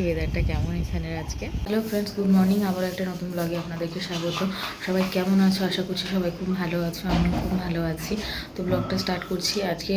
ওয়েদারটা কেমন এখানের আজকে। Hello friends, good morning. আবার একটা নতুন ব্লগে আপনাদেরকে স্বাগত। সবাই কেমন আছো? আশা করছি সবাই খুব ভালো আছো, আমিও খুব ভালো আছি। তো ব্লগটা স্টার্ট করছি আজকে।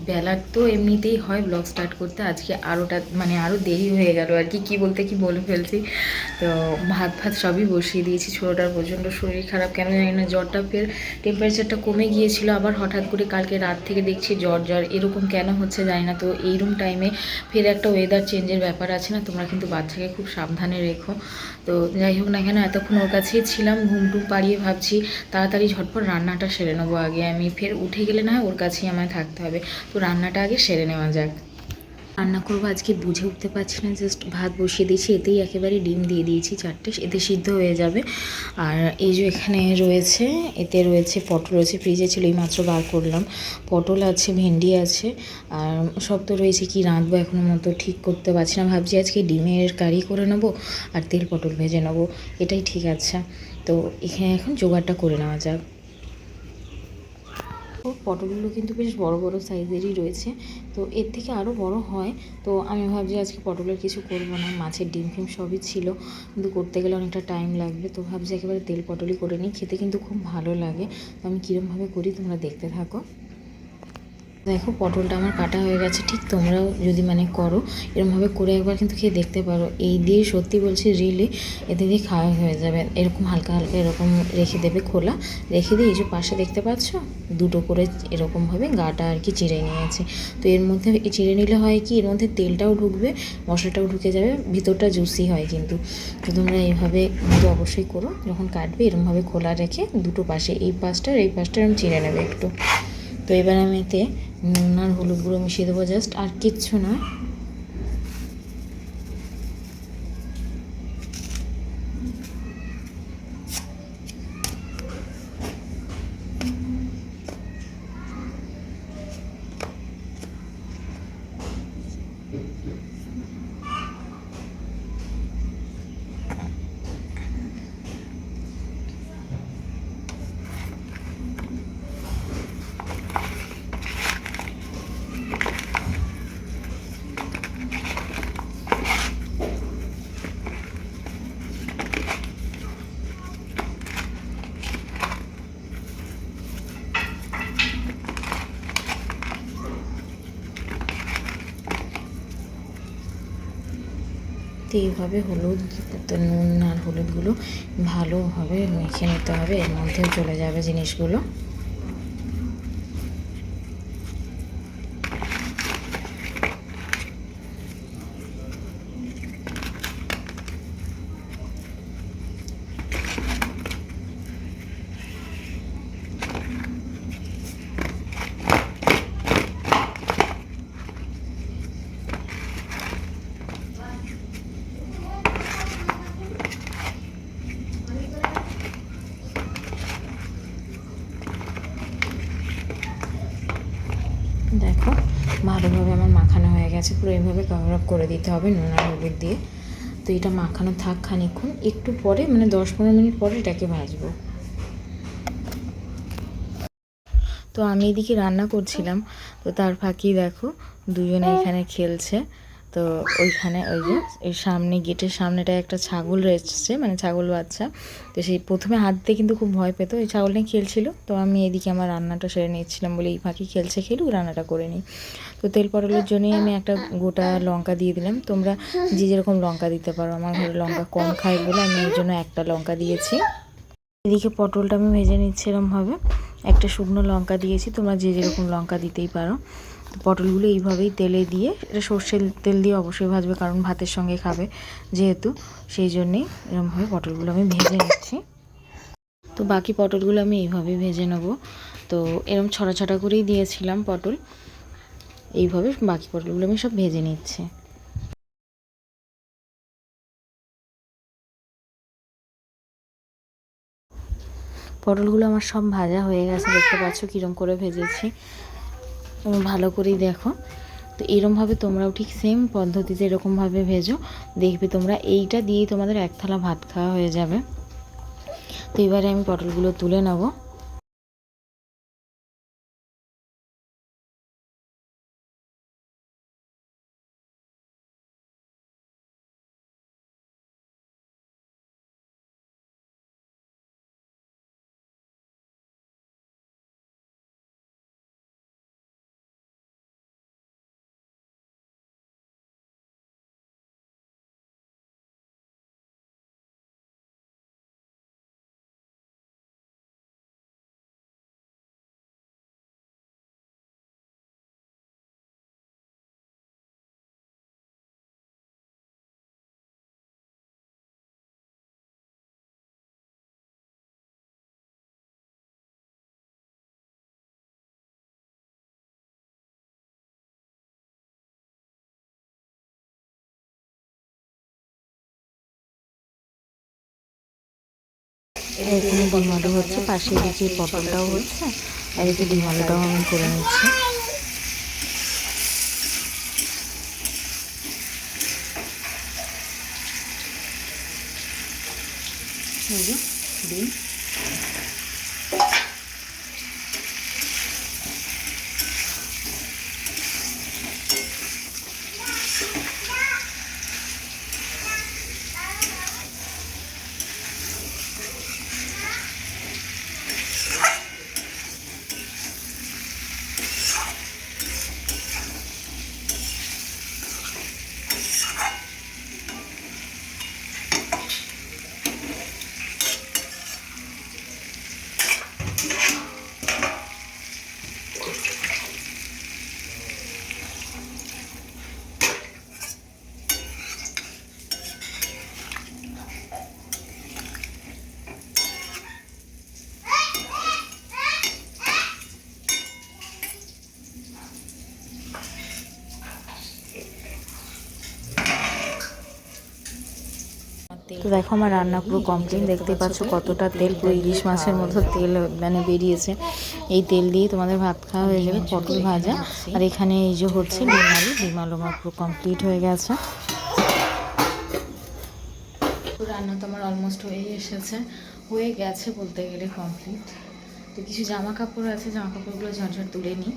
বেলার তো এমনিতেই হয় ব্লগ স্টার্ট করতে, আজকে আরও দেরি হয়ে গেল আর কি বলতে কি বলে ফেলছি। তো ভাত সবই বসিয়ে দিয়েছি। ছোটোটার প্রচণ্ড শরীর খারাপ, কেন জানি না। জ্বরটা ফের টেম্পারেচারটা কমে গিয়েছিল, আবার হঠাৎ করে কালকে রাত থেকে দেখছি জ্বর এরকম কেন হচ্ছে জানি না। তো এইরকম টাইমে ফের একটা ওয়েদার চেঞ্জের ব্যাপার আছে না, তোমরা কিন্তু বাচ্চাকে খুব সাবধানে রেখো। তো যাই হোক না কেন, এতক্ষণ ওর কাছেই ছিলাম, ঘুমটুম পাড়িয়ে ভাবছি তাড়াতাড়ি ঝটপট রান্নাটা সেরে নেবো আগে। আমি ফের উঠে গেলে না ওর কাছেই আমায় থাকতে হবে। তো রান্নাটা আগে সেরে নেওয়া যাক। রান্না করবো আজকে বুঝে উঠতে পারছি না, জাস্ট ভাত বসিয়ে দিয়েছি, এতেই একেবারে ডিম দিয়ে দিয়েছি 4টে, এতে সিদ্ধ হয়ে যাবে। আর এই যে এখানে রয়েছে, এতে রয়েছে পটল, রয়েছে ফ্রিজে ছিল এই মাত্র বার করলাম। পটল আছে, ভেন্ডি আছে, আর সব তো রয়েছে। কি রাঁধবো এখনো মতো ঠিক করতে পারছি না, ভাবছি আজকে ডিমের কারি করে নেবো আর তেল পটল ভেজে নেবো, এটাই ঠিক আছে। তো এখানে এখন জোগাড়টা করে নেওয়া যাক। পটলগুলো কিন্তু বেশ বড় বড় সাইজেরই রয়েছে, তো এর থেকে আরও বড় হয়। তো আমি ভাবছি আজকে পটলের কিছু করব না, মাছের ডিম ফিম সবই ছিল, কিন্তু করতে গেলে অনেকটা টাইম লাগবে। তো ভাবছি একেবারে তেল পটলই করে নিই, খেতে কিন্তু খুব ভালো লাগে। তো আমি কীরমভাবে করি তোমরা দেখতে থাকো। দেখো পটলটা আমার কাটা হয়ে গেছে, ঠিক তোমরাও যদি করো এরকমভাবে করে একবার কিন্তু খেয়ে দেখতে পারো। এই দিয়ে সত্যি বলছি রিয়েলি এতে দিয়ে খাওয়া হয়ে যাবে। এরকম হালকা হালকা এরকম রেখে দেবে, খোলা রেখে দিয়ে এই যে পাশে দেখতে পাচ্ছ দুটো করে এরকমভাবে গাটা আর কি চিড়ে নিয়েছে। তো এর মধ্যে চিড়ে নিলে হয় কি, এর মধ্যে তেলটাও ঢুকবে, মশলাটাও ঢুকে যাবে, ভিতরটা জুসি হয় কিন্তু। তো তোমরা এইভাবে কিন্তু অবশ্যই করো, যখন কাটবে এরকমভাবে খোলা রেখে দুটো পাশে, এই পাশটা আর এই পাশটা এরকম চিড়ে নেবে একটু। তো এবার আমি এতে নুন আর হলুদ গুঁড়ো মিশিয়ে দেবো, জাস্ট, আর কিচ্ছু নয়। তো এইভাবে নুন আর হলুদগুলো ভালোভাবে মেখে নিতে হবে, এর মধ্যেও চলে যাবে জিনিসগুলো। দেখো ভালোভাবে আমার মাখানো হয়ে গেছে, পুরো এইভাবে কভার আপ করে দিতে হবে নুন আর হলুদ দিয়ে। তো এটা মাখানো থাক খানিক্ষণ, একটু পরে 10-15 মিনিট পরে এটাকে ভাজবো। তো আমি এদিকে রান্না করছিলাম, তো তার ফাঁকি দেখো দুজনে এখানে খেলছে। তো ওইখানে ওই যে এর সামনে, গেটের সামনেটায় একটা ছাগল রয়েছে, ছাগল বাচ্চা। তো সেই প্রথমে হাত দিতে কিন্তু খুব ভয় পেত, ওই ছাগল নিয়ে খেলছিল। তো আমি এদিকে আমার রান্নাটা সেরে নিচ্ছিলাম, বলে এই ফাঁকি খেলুক, রান্নাটা করে নিই। তো তেল পটলের জন্যই আমি একটা গোটা লঙ্কা দিয়ে দিলাম, তোমরা যে যেরকম লঙ্কা দিতে পারো। আমার ঘরে লঙ্কা কম খাই বলে আমি ওই জন্য একটা লঙ্কা দিয়েছি। এদিকে পটলটা আমি ভেজে নিচ্ছি এরমভাবে, একটা শুকনো লঙ্কা দিয়েছি, তোমরা যে যেরকম লঙ্কা দিতেই পারো। তো পটলগুলো এইভাবেই তেলে দিয়ে, এটা সর্ষের তেল দিয়ে অবশ্যই ভাজবে, কারণ ভাতের সঙ্গে খাবে যেহেতু, সেই জন্যেই এরমভাবে পটলগুলো আমি ভেজে নিচ্ছি। তো বাকি পটলগুলো আমি এইভাবেই ভেজে নেব। তো এরম ছড়া ছড়া করেই দিয়েছিলাম পটল, এইভাবে বাকি পটলগুলো আমি সব ভেজে নিচ্ছি। পটলগুলো আমার সব ভাজা হয়ে গেছে, দেখতে পাচ্ছ কীরকম করে ভেজেছি, ভালো করেই দেখো। তো এরমভাবে তোমরাও ঠিক সেম পদ্ধতিতে এরকমভাবে ভেজো, দেখবে তোমরা এইটা দিয়েই তোমাদের এক থালা ভাত খাওয়া হয়ে যাবে। তো এবারে আমি পটলগুলো তুলে নেবো। এখানে ডিম আলু হচ্ছে, পাশে এদিকে পটলটাও হচ্ছে, আর এদিকে ডিম আলুটাও আমি করে নিচ্ছি। ডিম তো দেখো আমার রান্না পুরো কমপ্লিট, দেখতে পাচ্ছ কতটা তেল, পুরো ইলিশ মাছের মতো তেল মানে বেরিয়েছে। এই তেল দিয়ে তোমাদের ভাত খাওয়া হয়ে যাবে। পটল ভাজা আর এখানে এই যে হচ্ছে ডিম আলু আমার পুরো কমপ্লিট হয়ে গেছে। তো রান্না তো আমার অলমোস্ট হয়ে গেছে বলতে গেলে কমপ্লিট। তো কিছু জামা কাপড় আছে, জামা কাপড়গুলো ঝটঝট তুলে নিই।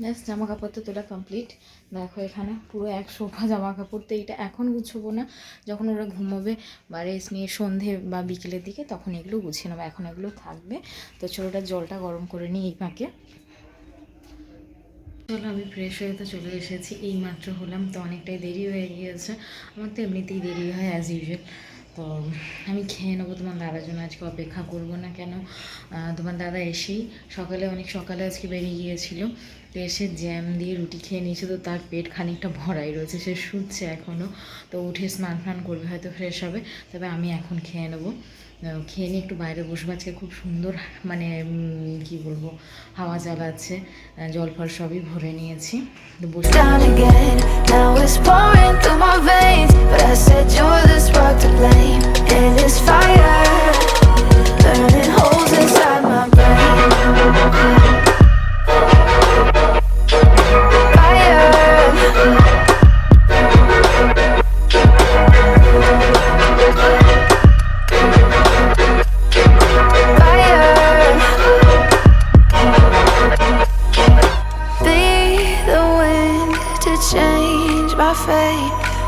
ব্যাস জামা কাপড় তো তোলা কমপ্লিট। দেখো এখানে পুরো এক সোফা জামা কাপড়। তো এইটা এখন গুছবো না, যখন ওরা ঘুমোবে বা রেস্ট নিয়ে সন্ধে বা বিকেলের দিকে তখন এগুলো গুছিয়ে নেবো, এখন এগুলো থাকবে। তো ছোটোটা জলটা গরম করে নিই এই ফাঁকে। চলো আমি ফ্রেশ হয়ে তো চলে এসেছি, এই মাত্র হলাম। তো অনেকটাই দেরি হয়ে গিয়েছে, আমার তো এমনিতেই দেরি হয় অ্যাজ ইউজুয়াল। তো আমি খেয়ে নেবো, তোমার দাদার জন্য আজকে অপেক্ষা করবো না। কেন, তোমার দাদা এসেই অনেক সকালে আজকে বেরিয়ে গিয়েছিলো। তো এসে জ্যাম দিয়ে রুটি খেয়ে নিয়েছে, তো তার পেট খানিকটা ভরাই রয়েছে, সে শুচ্ছে এখনও। তো উঠে স্নান ফান করবে, হয়তো ফ্রেশ হবে। তবে আমি এখন খেয়ে নেবো, খেয়ে নিয়ে একটু বাইরে বসবো। আজকে খুব সুন্দর মানে কি বলবো, হাওয়া চালাচ্ছে, জল ফল সবই ভরে নিয়েছি। তো বসে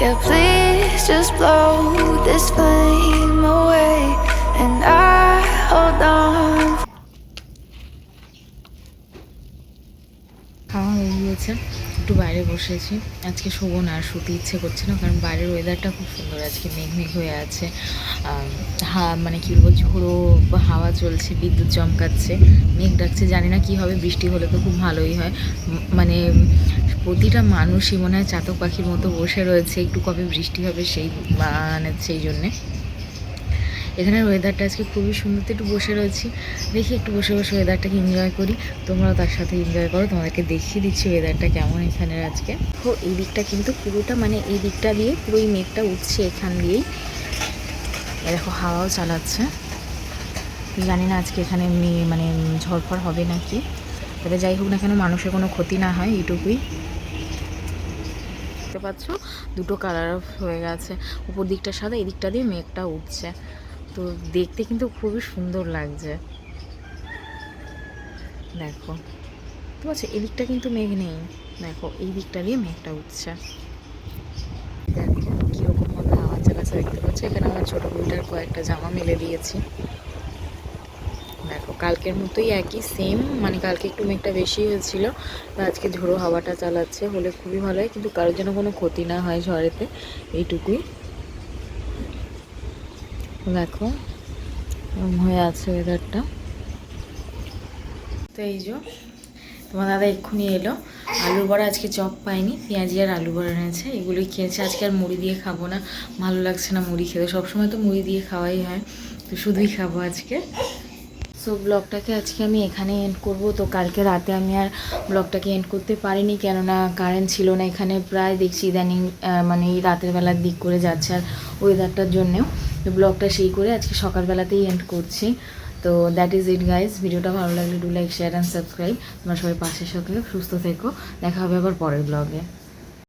yeah, please just blow this flame away and I hold on. খাওয়া হয়ে গিয়েছে, একটু বাইরে বসেছি। আজকে শোবো না, আর শুতে ইচ্ছে করছে না, কারণ বাইরের ওয়েদারটা খুব সুন্দর। আজকে মেঘ হয়ে আছে, মানে কী বলবো, ঝোড়ো হাওয়া চলছে, বিদ্যুৎ চমকাচ্ছে, মেঘ ডাকছে। জানি না কী হবে, বৃষ্টি হলে তো খুব ভালোই হয়। মানে প্রতিটা মানুষই মনে হয় চাতক পাখির মতো বসে রয়েছে, একটু কবে বৃষ্টি হবে সেই জন্যে। এখানের ওয়েদারটা আজকে খুবই সুন্দর। তো একটু বসে রয়েছি, দেখি একটু বসে বসে ওয়েদারটাকে এনজয় করি, তোমরাও তার সাথে এনজয় করো। তোমাদেরকে দেখিয়ে দিচ্ছি ওয়েদারটা কেমন এখানের আজকে। তো এই দিকটা কিন্তু পুরোটা মানে এই দিকটা দিয়ে পুরো এই মেঘটা উঠছে এখান দিয়েই, দেখো হাওয়াও চালাচ্ছে। জানি না আজকে এখানে মানে ঝড়ফড় হবে নাকি, তবে যাই হোক না কেন মানুষের কোনো ক্ষতি না হয় এইটুকুই। দেখতে পাচ্ছ দুটো কালার হয়ে গেছে, উপর দিকটা সাদা, এই দিকটা দিয়ে মেঘটা উঠছে। তো দেখতে কিন্তু খুবই সুন্দর লাগছে। দেখো তো আচ্ছা, এদিকটা কিন্তু মেঘ নেই। দেখো এই দিকটা দিয়ে মেঘটা উঠছে, দেখো কীরকমভাবে হাওয়া চালাচ্ছে দেখতে পাচ্ছ। এখানে আমার ছোটো বইটার কয়েকটা জামা মেলে দিয়েছি। দেখো কালকের মতোই একই সেম, মানে কালকে একটু মেঘটা বেশি হয়েছিল, আজকে ঝোড়ো হাওয়াটা চালাচ্ছে, হলে খুবই ভালো হয়, কিন্তু কারোর যেন কোনো ক্ষতি না হয় ঝড়েতে, এইটুকুই। দেখো হয়ে আছে ওয়েদারটা। তো এই যে তোমার দাদা এক্ষুনি এলো, আলুর বড়া আজকে চপ পাইনি, পেঁয়াজি আর আলু বড়া এনেছে, এগুলোই খেয়েছে। আজকে আর মুড়ি দিয়ে খাবো না, ভালো লাগছে না মুড়ি খেতে, সবসময় তো মুড়ি দিয়ে খাওয়াই হয়, তো শুধুই খাবো আজকে। সো ব্লগটাকে আজকে আমি এখানে এন্ড করব। তো কালকে রাতে আমি আর ব্লগটাকে এন্ড করতে পারিনি, কেননা কারেন্ট ছিল না এখানে, প্রায় দেখছি ইদানিং মানে এই রাতের বেলার দিক করে যাচ্ছে, আর ওয়েদারটার জন্যেও। তো ব্লগটা সেই করে আজকে সকালবেলাতেই এন্ড করছি। তো দ্যাট ইজ ইট গাইজ। ভিডিওটা ভালো লাগলে do like, share and subscribe. তোমরা সবাই পাশে সাথে সুস্থ থেকো, দেখা হবে আবার পরের ব্লগে।